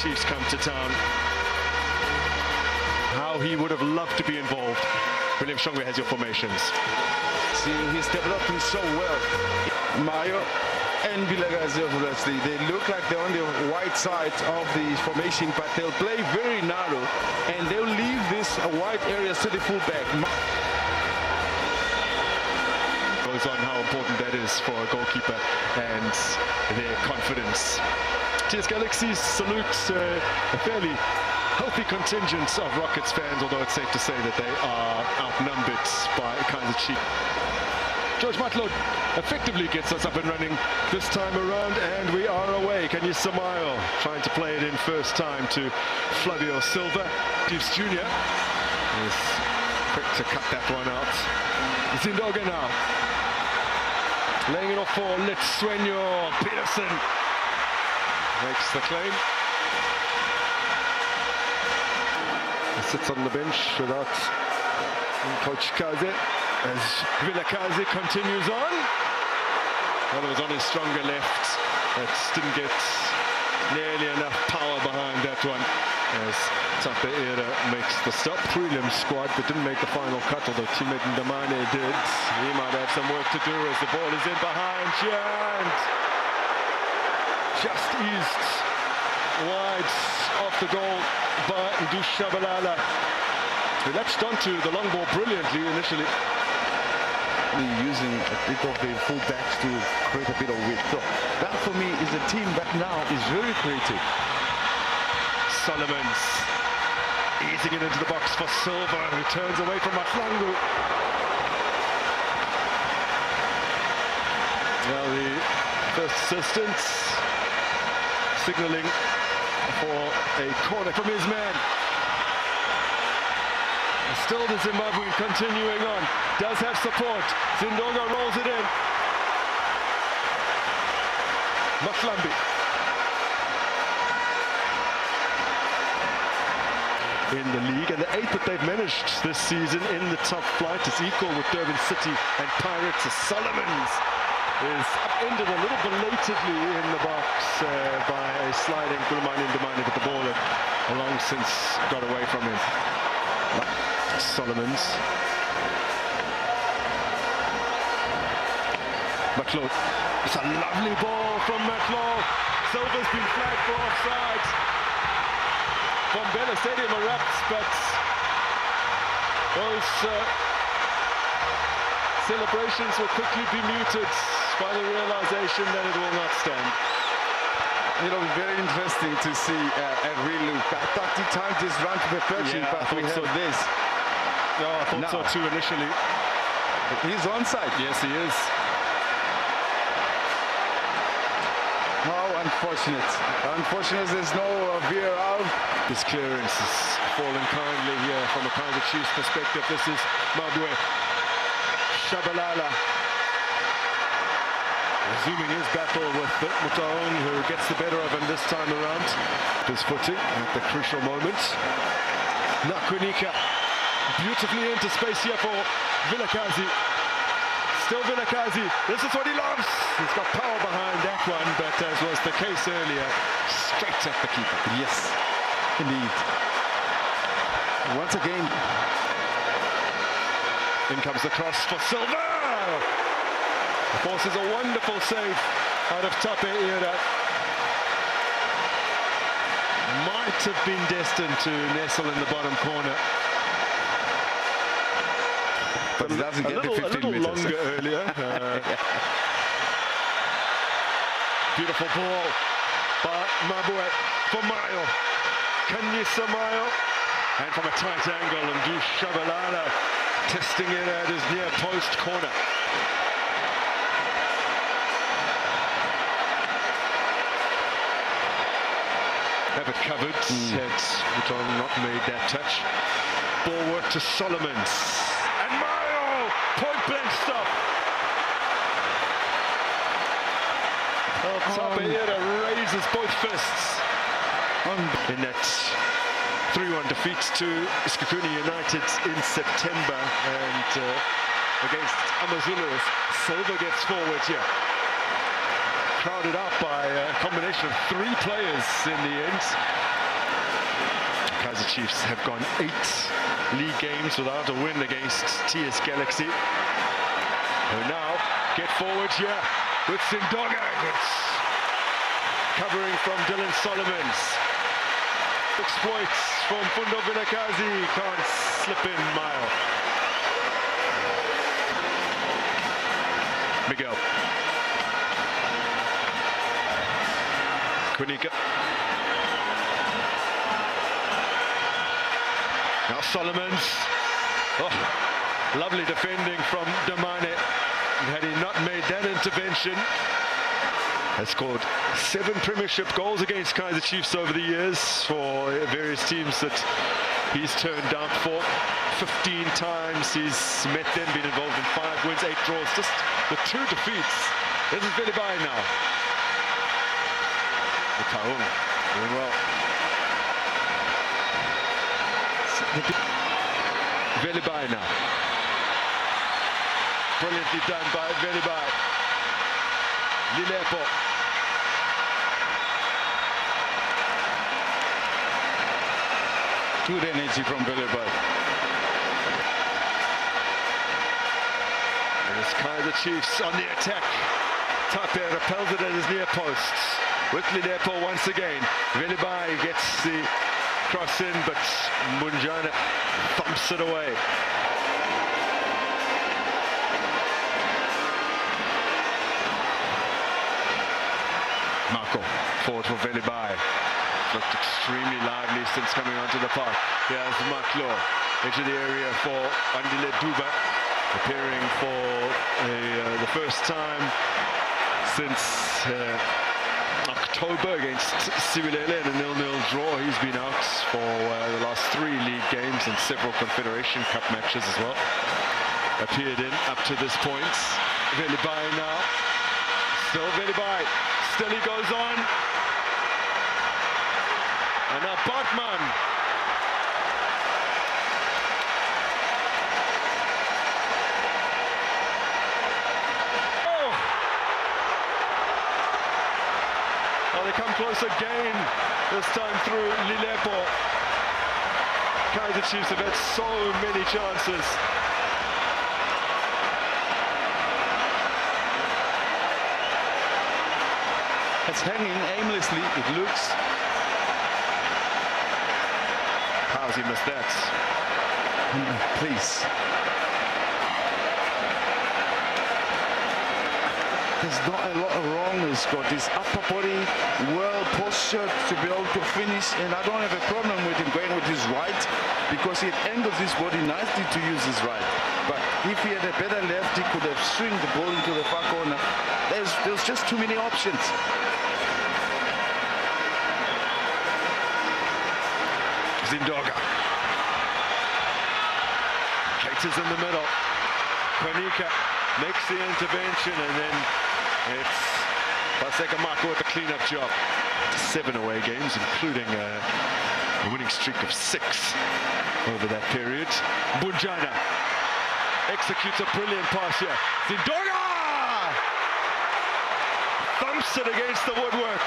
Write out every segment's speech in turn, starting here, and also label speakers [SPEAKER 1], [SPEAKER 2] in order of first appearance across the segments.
[SPEAKER 1] Chiefs come to town. How he would have loved to be involved. William Shongwe has your formations.
[SPEAKER 2] See, he's developing so well. Mayo and Vilakazi, obviously, they look like they're on the wide side of the formation, but they'll play very narrow and they'll leave this wide areas to the fullback.
[SPEAKER 1] Goes on how important that is for a goalkeeper and their confidence. TS Galaxy salutes a fairly healthy contingent of Rockets fans, although it's safe to say that they are outnumbered by Kaizer Chiefs. George Matlod effectively gets us up and running this time around, and we are away. Can you Samayo trying to play it in first time to Flavio Silva. Chiefs Jr. is quick to cut that one out. Zindoga now. Laying it off for Litsuenyo. Peterson makes the claim. He sits on the bench without Coach Kaizer as Vilakazi continues on. Well, it was on his stronger left. That didn't get nearly enough power behind that one as Tapeira makes the stop. Prelim squad but didn't make the final cut, although teammate Ndamane did. He might have some work to do as the ball is in behind here and just eased wide off the goal by Ndushabalala, who latched onto the long ball brilliantly initially.
[SPEAKER 2] Using a bit of the full-backs to create a bit of width. So that for me is a team that now is very creative.
[SPEAKER 1] Solomons easing it into the box for Silva, who turns away from Matlangu. Now the first assistant signalling for a corner from his man. Still the Zimbabwean continuing on, does have support. Zindoga rolls it in. Maflambi. In the league, and the 8th that they've managed this season in the top flight is equal with Durban City and Pirates. Solomons is upended a little belatedly in the box by a sliding Gulmani Ndamane, but the ball had long since got away from him. Solomons. Matlod. It's a lovely ball from Matlod. Silva's been flagged for offside. Bombela Stadium erupts, but those celebrations will quickly be muted by the realization that it will not stand.
[SPEAKER 2] It'll be very interesting to see a relook. I thought the time just ran to perfection, but we have this.
[SPEAKER 1] No, I thought so too initially.
[SPEAKER 2] He's onside.
[SPEAKER 1] Yes, he is.
[SPEAKER 2] How unfortunate. Unfortunate there's no VAR.
[SPEAKER 1] This clearance is falling kindly here from a Kaizer Chiefs perspective. This is Mabwe Shabalala resuming his battle with Mutaong, who gets the better of him this time around. His footing at the crucial moment. Nakwinika beautifully into space here for Vilakazi. Still Vilakazi. This is what he loves. He's got power behind that one, but as was the case earlier, straight at the keeper.
[SPEAKER 2] Yes, indeed. Once again.
[SPEAKER 1] In comes the cross for Silva. Forces a wonderful save out of Tapeira. Might have been destined to nestle in the bottom corner.
[SPEAKER 2] But it doesn't get the 15
[SPEAKER 1] a little
[SPEAKER 2] meters.
[SPEAKER 1] Longer earlier. Beautiful ball by Mabwe for Mayo. Kanyisa Mayo. And from a tight angle, and Ndushabalala testing it at his near post corner. Have it covered. Had Mutong not made that touch. Ball work to Solomons. And Mayo! Point blank stop. Tapeira raises both fists in that 3-1 defeat to Iskakuni United in September, and against Amazulu, Silva gets forward here. Crowded out by a combination of 3 players in the end. Kaizer Chiefs have gone 8 league games without a win against TS Galaxy. Who now get forward here with Sindoga. Covering from Dylan Solomons. Exploits from Fundo Vilakazi. Can't slip in Mile. Miguel. Kunika. Now Solomons. Oh, lovely defending from Damane. Had he not made that intervention, has scored 7 Premiership goals against Kaizer Chiefs over the years for various teams that he's turned down for. 15 times he's met them, been involved in 5 wins, 8 draws, just the 2 defeats. This is Velibai now. The Taung doing well. Velibai now. Brilliantly done by Velibai. Lilepo.
[SPEAKER 2] Good energy from Velibai.
[SPEAKER 1] There's Kaizer Chiefs on the attack. Tape repels it at his near post. With Lilepo once again. Velibai gets the cross in, but Munjana thumps it away. Marco forward for Velibai. Looked extremely lively since coming onto the park. Here's Maklo, edge of the area for Andile Duba, appearing for the first time since October against Sibilele in a 0-0 draw. He's been out for the last 3 league games and several Confederation Cup matches as well. Appeared in up to this point. Velibai now. Still Velibai. Still he goes on. And now Bartman. Oh! Oh, they come close again. This time through Lilepo. Kaizer Chiefs have had so many chances.
[SPEAKER 2] It's hanging aimlessly, it looks.
[SPEAKER 1] How's he missed that?
[SPEAKER 2] Please. There's not a lot wrong. He's got his upper body well postured to be able to finish, and I don't have a problem with him going with his right because he angles his body nicely to use his right. But if he had a better left, he could have swung the ball into the far corner. There's just too many options.
[SPEAKER 1] Zindoga. Caters in the middle. Konika makes the intervention, and then it's Paseka Marco with the clean-up job. 7 away games, including a winning streak of 6 over that period. Bunjana executes a brilliant pass here. Zindoga thumps it against the woodwork.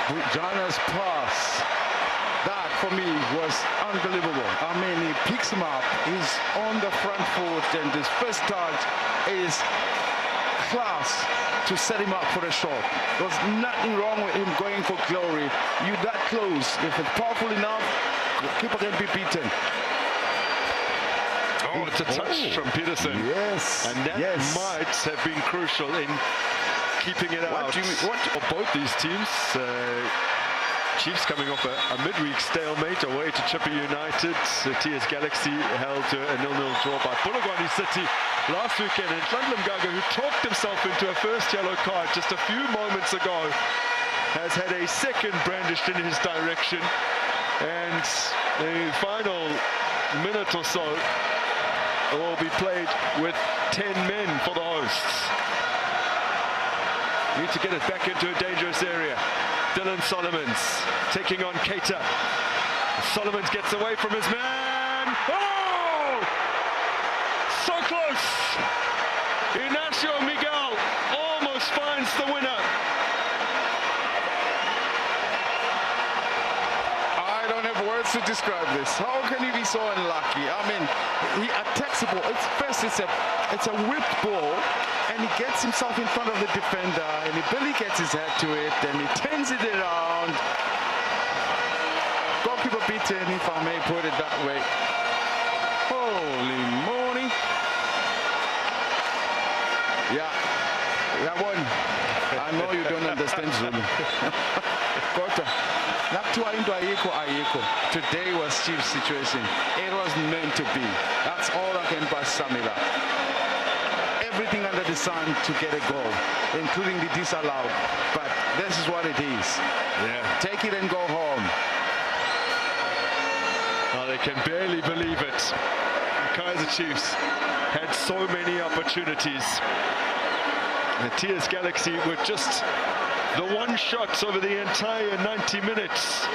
[SPEAKER 2] Bunjana's pass, that for me was unbelievable. I mean, he picks him up, he's on the front foot, and his first touch is class to set him up for a shot. There's nothing wrong with him going for glory. You that close, if it's powerful enough, the keeper can be beaten.
[SPEAKER 1] Oh, it's a touch from Peterson.
[SPEAKER 2] Yes.
[SPEAKER 1] And that might have been crucial in keeping it out. For both these teams, Chiefs coming off a midweek stalemate away to Chippa United. TS Galaxy held to a 0-0 draw by Bulugwani City last weekend. And Tlandla Mgaga, who talked himself into a first yellow card just a few moments ago, has had a second brandished in his direction. And the final minute or so will be played with 10 men for the hosts. Need to get it back into a dangerous area. Dylan Solomons taking on Keita. Solomons gets away from his man. Oh! So close! Ignacio Miguel almost finds the winner.
[SPEAKER 2] have words to describe this. How can you be so unlucky? I mean, he attacks the ball. It's a whipped ball, and he gets himself in front of the defender, and Billy gets his head to it, and he turns it around. Goalkeeper beaten, if I may put it that way. Holy moly. Yeah, that one. I know you don't understand Zulu. Today was Chief's situation. It was meant to be. That's all I can sum it up. Everything under the sun to get a goal, including the disallowed. But this is what it is.
[SPEAKER 1] Yeah.
[SPEAKER 2] Take it and go home.
[SPEAKER 1] Oh, they can barely believe it. The Kaizer Chiefs had so many opportunities. The TS Galaxy were just the one shot over the entire 90 minutes.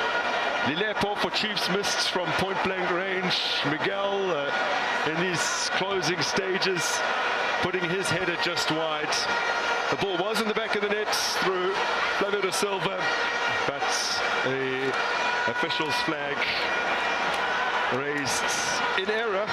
[SPEAKER 1] Lilepo for Chiefs missed from point-blank range. Miguel in these closing stages, putting his header just wide. The ball was in the back of the net through Flavio da Silva, but the official's flag raised in error.